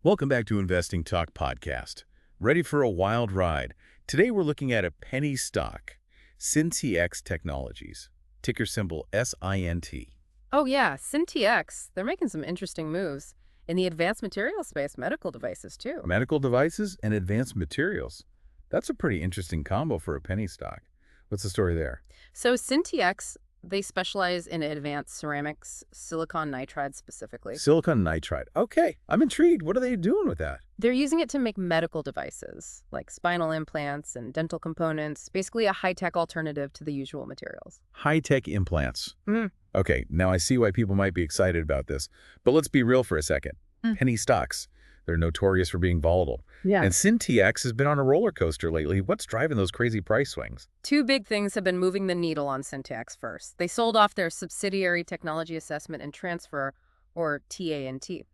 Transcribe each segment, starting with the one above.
Welcome back to Investing Talk Podcast. Ready for a wild ride? Today we're looking at a penny stock, SINTX Technologies, ticker symbol SINT. Oh yeah, SINTX. They're making some interesting moves. In the advanced materials space, medical devices too. Medical devices and advanced materials. That's a pretty interesting combo for a penny stock. What's the story there? So SINTX, they specialize in advanced ceramics, silicon nitride specifically. Silicon nitride. Okay, I'm intrigued. What are they doing with that? They're using it to make medical devices, like spinal implants and dental components, basically a high-tech alternative to the usual materials. High-tech implants. Mm. Okay, now I see why people might be excited about this, but let's be real for a second. Penny stocks, they're notorious for being volatile. Yeah. And SINTX has been on a roller coaster lately. What's driving those crazy price swings? Two big things have been moving the needle on SINTX first. They sold off their subsidiary technology assessment and transfer, or TA&T.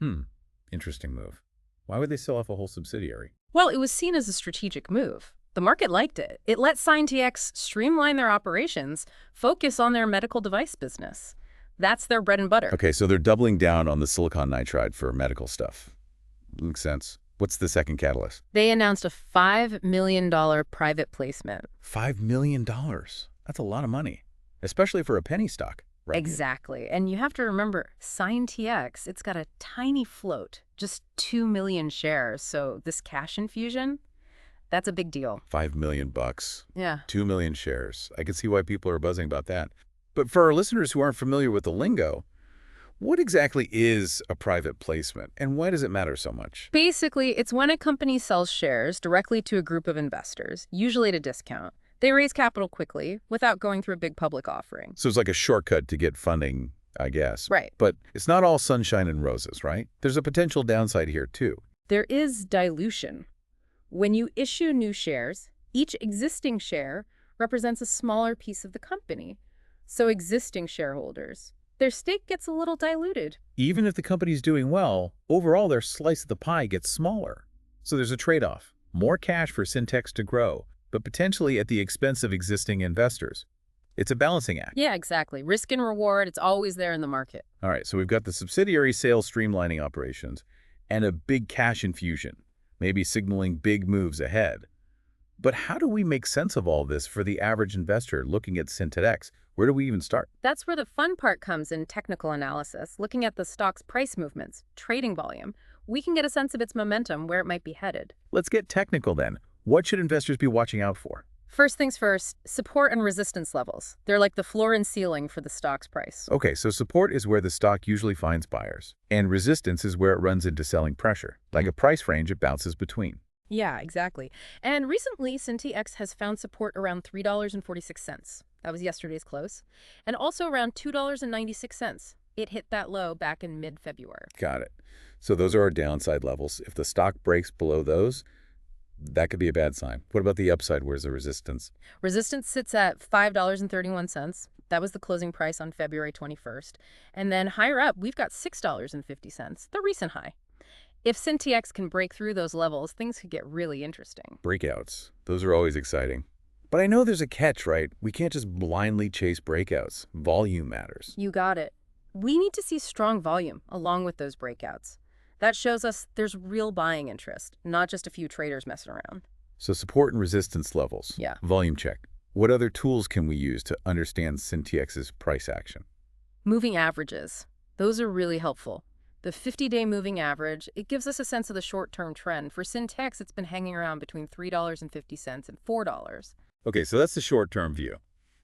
Interesting move. Why would they sell off a whole subsidiary? Well, it was seen as a strategic move. The market liked it. It let SINTX streamline their operations, focus on their medical device business. That's their bread and butter. Okay, so they're doubling down on the silicon nitride for medical stuff. Makes sense. What's the second catalyst? They announced a $5 million private placement. $5 million. That's a lot of money, especially for a penny stock. Right? Exactly. And you have to remember, SINTX, it's got a tiny float, just 2 million shares. So this cash infusion, that's a big deal. $5 million bucks. Yeah. 2 million shares. I can see why people are buzzing about that. But for our listeners who aren't familiar with the lingo, what exactly is a private placement, and why does it matter so much? Basically, it's when a company sells shares directly to a group of investors, usually at a discount. They raise capital quickly without going through a big public offering. So it's like a shortcut to get funding, I guess. Right. But it's not all sunshine and roses, right? There's a potential downside here, too. There is dilution. When you issue new shares, each existing share represents a smaller piece of the company. So existing shareholders, their stake gets a little diluted. Even if the company's doing well, overall their slice of the pie gets smaller. So there's a trade-off. More cash for SINTX to grow, but potentially at the expense of existing investors. It's a balancing act. Yeah, exactly. Risk and reward, it's always there in the market. All right, so we've got the subsidiary sales streamlining operations and a big cash infusion, maybe signaling big moves ahead. But how do we make sense of all this for the average investor looking at SINTX? Where do we even start? That's where the fun part comes in technical analysis, looking at the stock's price movements, trading volume. We can get a sense of its momentum, where it might be headed. Let's get technical then. What should investors be watching out for? First things first, support and resistance levels. They're like the floor and ceiling for the stock's price. Okay, so support is where the stock usually finds buyers, and resistance is where it runs into selling pressure, like a price range it bounces between. Yeah, exactly. And recently, SINTX has found support around $3.46. That was yesterday's close. And also around $2.96. It hit that low back in mid-February. Got it. So those are our downside levels. If the stock breaks below those, that could be a bad sign. What about the upside? Where's the resistance? Resistance sits at $5.31. That was the closing price on February 21st. And then higher up, we've got $6.50, the recent high. If SINTX can break through those levels, things could get really interesting. Breakouts. Those are always exciting. But I know there's a catch, right? We can't just blindly chase breakouts. Volume matters. You got it. We need to see strong volume along with those breakouts. That shows us there's real buying interest, not just a few traders messing around. So support and resistance levels. Yeah. Volume check. What other tools can we use to understand SINTX's price action? Moving averages. Those are really helpful. The 50-day moving average, it gives us a sense of the short-term trend. For SINTX, it's been hanging around between $3.50 and $4. Okay, so that's the short-term view.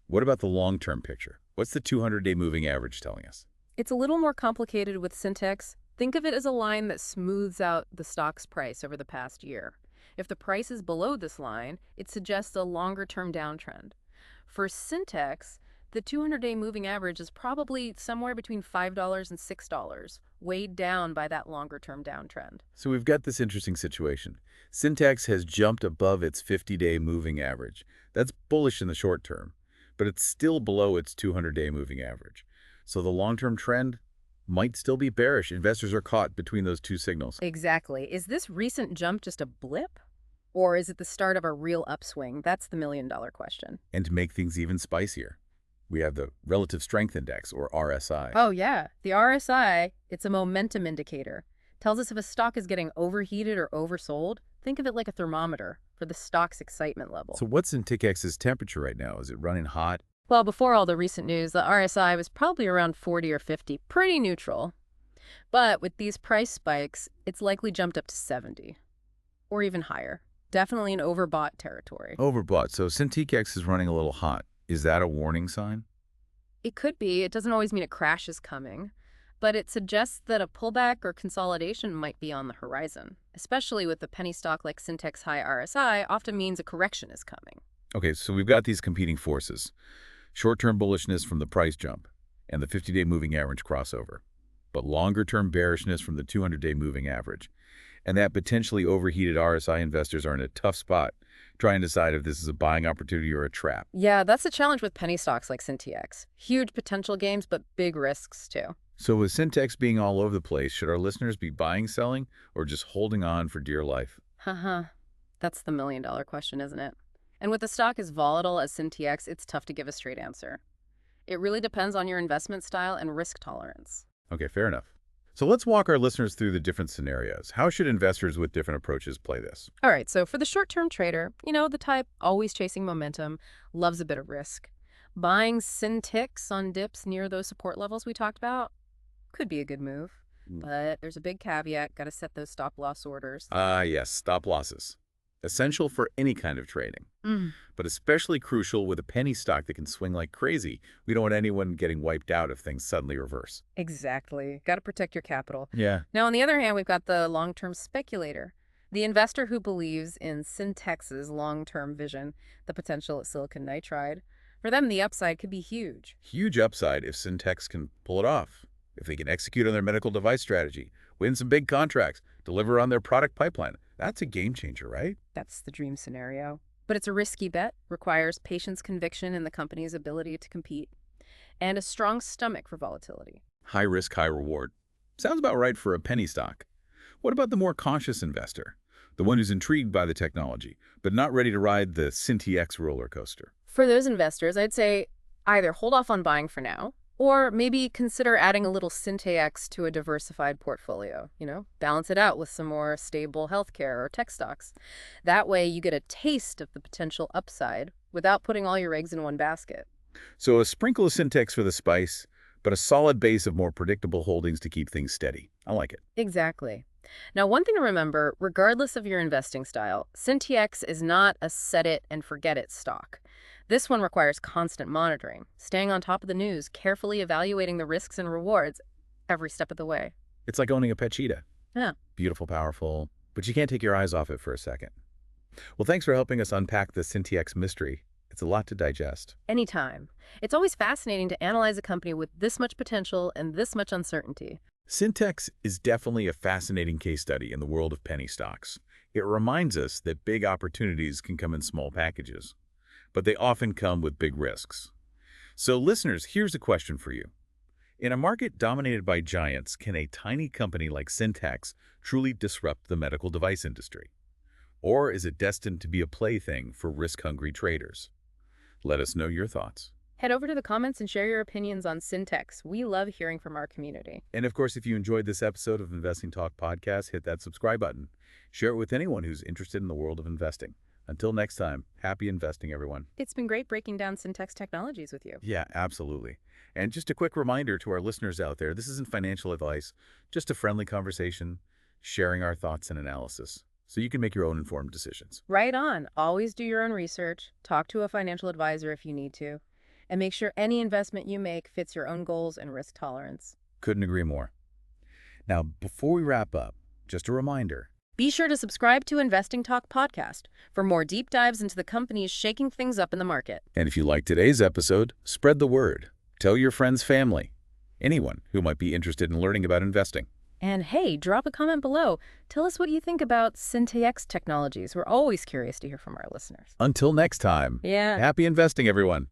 What about the long-term picture? What's the 200-day moving average telling us? It's a little more complicated with SINTX. Think of it as a line that smooths out the stock's price over the past year. If the price is below this line, it suggests a longer-term downtrend. For SINTX, the 200-day moving average is probably somewhere between $5 and $6, weighed down by that longer-term downtrend. So we've got this interesting situation. SINTX has jumped above its 50-day moving average. That's bullish in the short term, but it's still below its 200-day moving average. So the long-term trend might still be bearish. Investors are caught between those two signals. Exactly. Is this recent jump just a blip? Or is it the start of a real upswing? That's the million-dollar question. And to make things even spicier, we have the Relative Strength Index, or RSI. Oh, yeah. The RSI, it's a momentum indicator. Tells us if a stock is getting overheated or oversold. Think of it like a thermometer for the stock's excitement level. So what's in TICX's temperature right now? Is it running hot? Well, before all the recent news, the RSI was probably around 40 or 50, pretty neutral. But with these price spikes, it's likely jumped up to 70 or even higher. Definitely in overbought territory. Overbought. So SINTX is running a little hot. Is that a warning sign? It could be. It doesn't always mean a crash is coming, but it suggests that a pullback or consolidation might be on the horizon. Especially with the penny stock like SINTX high RSI, often means a correction is coming. Okay, so we've got these competing forces. Short-term bullishness from the price jump and the 50-day moving average crossover, but longer-term bearishness from the 200-day moving average. And that potentially overheated RSI investors are in a tough spot trying to decide if this is a buying opportunity or a trap. Yeah, that's the challenge with penny stocks like SINTX. Huge potential gains, but big risks too. So with SINTX being all over the place, should our listeners be buying, selling, or just holding on for dear life? Haha, that's the million-dollar question, isn't it? And with a stock as volatile as SINTX, it's tough to give a straight answer. It really depends on your investment style and risk tolerance. Okay, fair enough. So let's walk our listeners through the different scenarios. How should investors with different approaches play this? All right, so for the short-term trader, the type always chasing momentum, loves a bit of risk. Buying SINTX on dips near those support levels we talked about could be a good move. But there's a big caveat, got to set those stop-loss orders. Yes, stop losses. Essential for any kind of trading, but especially crucial with a penny stock that can swing like crazy. We don't want anyone getting wiped out if things suddenly reverse. Exactly. Got to protect your capital. Yeah. Now, on the other hand, we've got the long-term speculator, the investor who believes in SINTX's long-term vision, the potential at silicon nitride. For them, the upside could be huge. Huge upside if SINTX can pull it off, if they can execute on their medical device strategy, win some big contracts, deliver on their product pipeline. That's a game changer, right? That's the dream scenario. But it's a risky bet, requires patience, conviction in the company's ability to compete, and a strong stomach for volatility. High risk, high reward. Sounds about right for a penny stock. What about the more conscious investor? The one who's intrigued by the technology, but not ready to ride the SINTX roller coaster? For those investors, I'd say either hold off on buying for now, or maybe consider adding a little SINTX to a diversified portfolio, balance it out with some more stable healthcare or tech stocks. That way you get a taste of the potential upside without putting all your eggs in one basket. So a sprinkle of SINTX for the spice, but a solid base of more predictable holdings to keep things steady. I like it. Exactly. Now, one thing to remember, regardless of your investing style, SINTX is not a set-it-and-forget-it stock. This one requires constant monitoring, staying on top of the news, carefully evaluating the risks and rewards every step of the way. It's like owning a pet cheetah. Yeah. Beautiful, powerful, but you can't take your eyes off it for a second. Well, thanks for helping us unpack the SINTX mystery. It's a lot to digest. Anytime. It's always fascinating to analyze a company with this much potential and this much uncertainty. SINTX is definitely a fascinating case study in the world of penny stocks. It reminds us that big opportunities can come in small packages, but they often come with big risks. So listeners, here's a question for you. In a market dominated by giants, can a tiny company like SINTX truly disrupt the medical device industry? Or is it destined to be a plaything for risk-hungry traders? Let us know your thoughts. Head over to the comments and share your opinions on SINTX. We love hearing from our community. And of course, if you enjoyed this episode of Investing Talk Podcast, hit that subscribe button. Share it with anyone who's interested in the world of investing. Until next time, happy investing, everyone. It's been great breaking down SINTX Technologies with you. Yeah, absolutely. And just a quick reminder to our listeners out there, this isn't financial advice, just a friendly conversation, sharing our thoughts and analysis, so you can make your own informed decisions. Right on. Always do your own research. Talk to a financial advisor if you need to. And make sure any investment you make fits your own goals and risk tolerance. Couldn't agree more. Now, before we wrap up, just a reminder. Be sure to subscribe to Investing Talk Podcast for more deep dives into the companies shaking things up in the market. And if you like today's episode, spread the word. Tell your friends, family, anyone who might be interested in learning about investing. And hey, drop a comment below. Tell us what you think about SINTX Technologies. We're always curious to hear from our listeners. Until next time, Yeah. happy investing, everyone.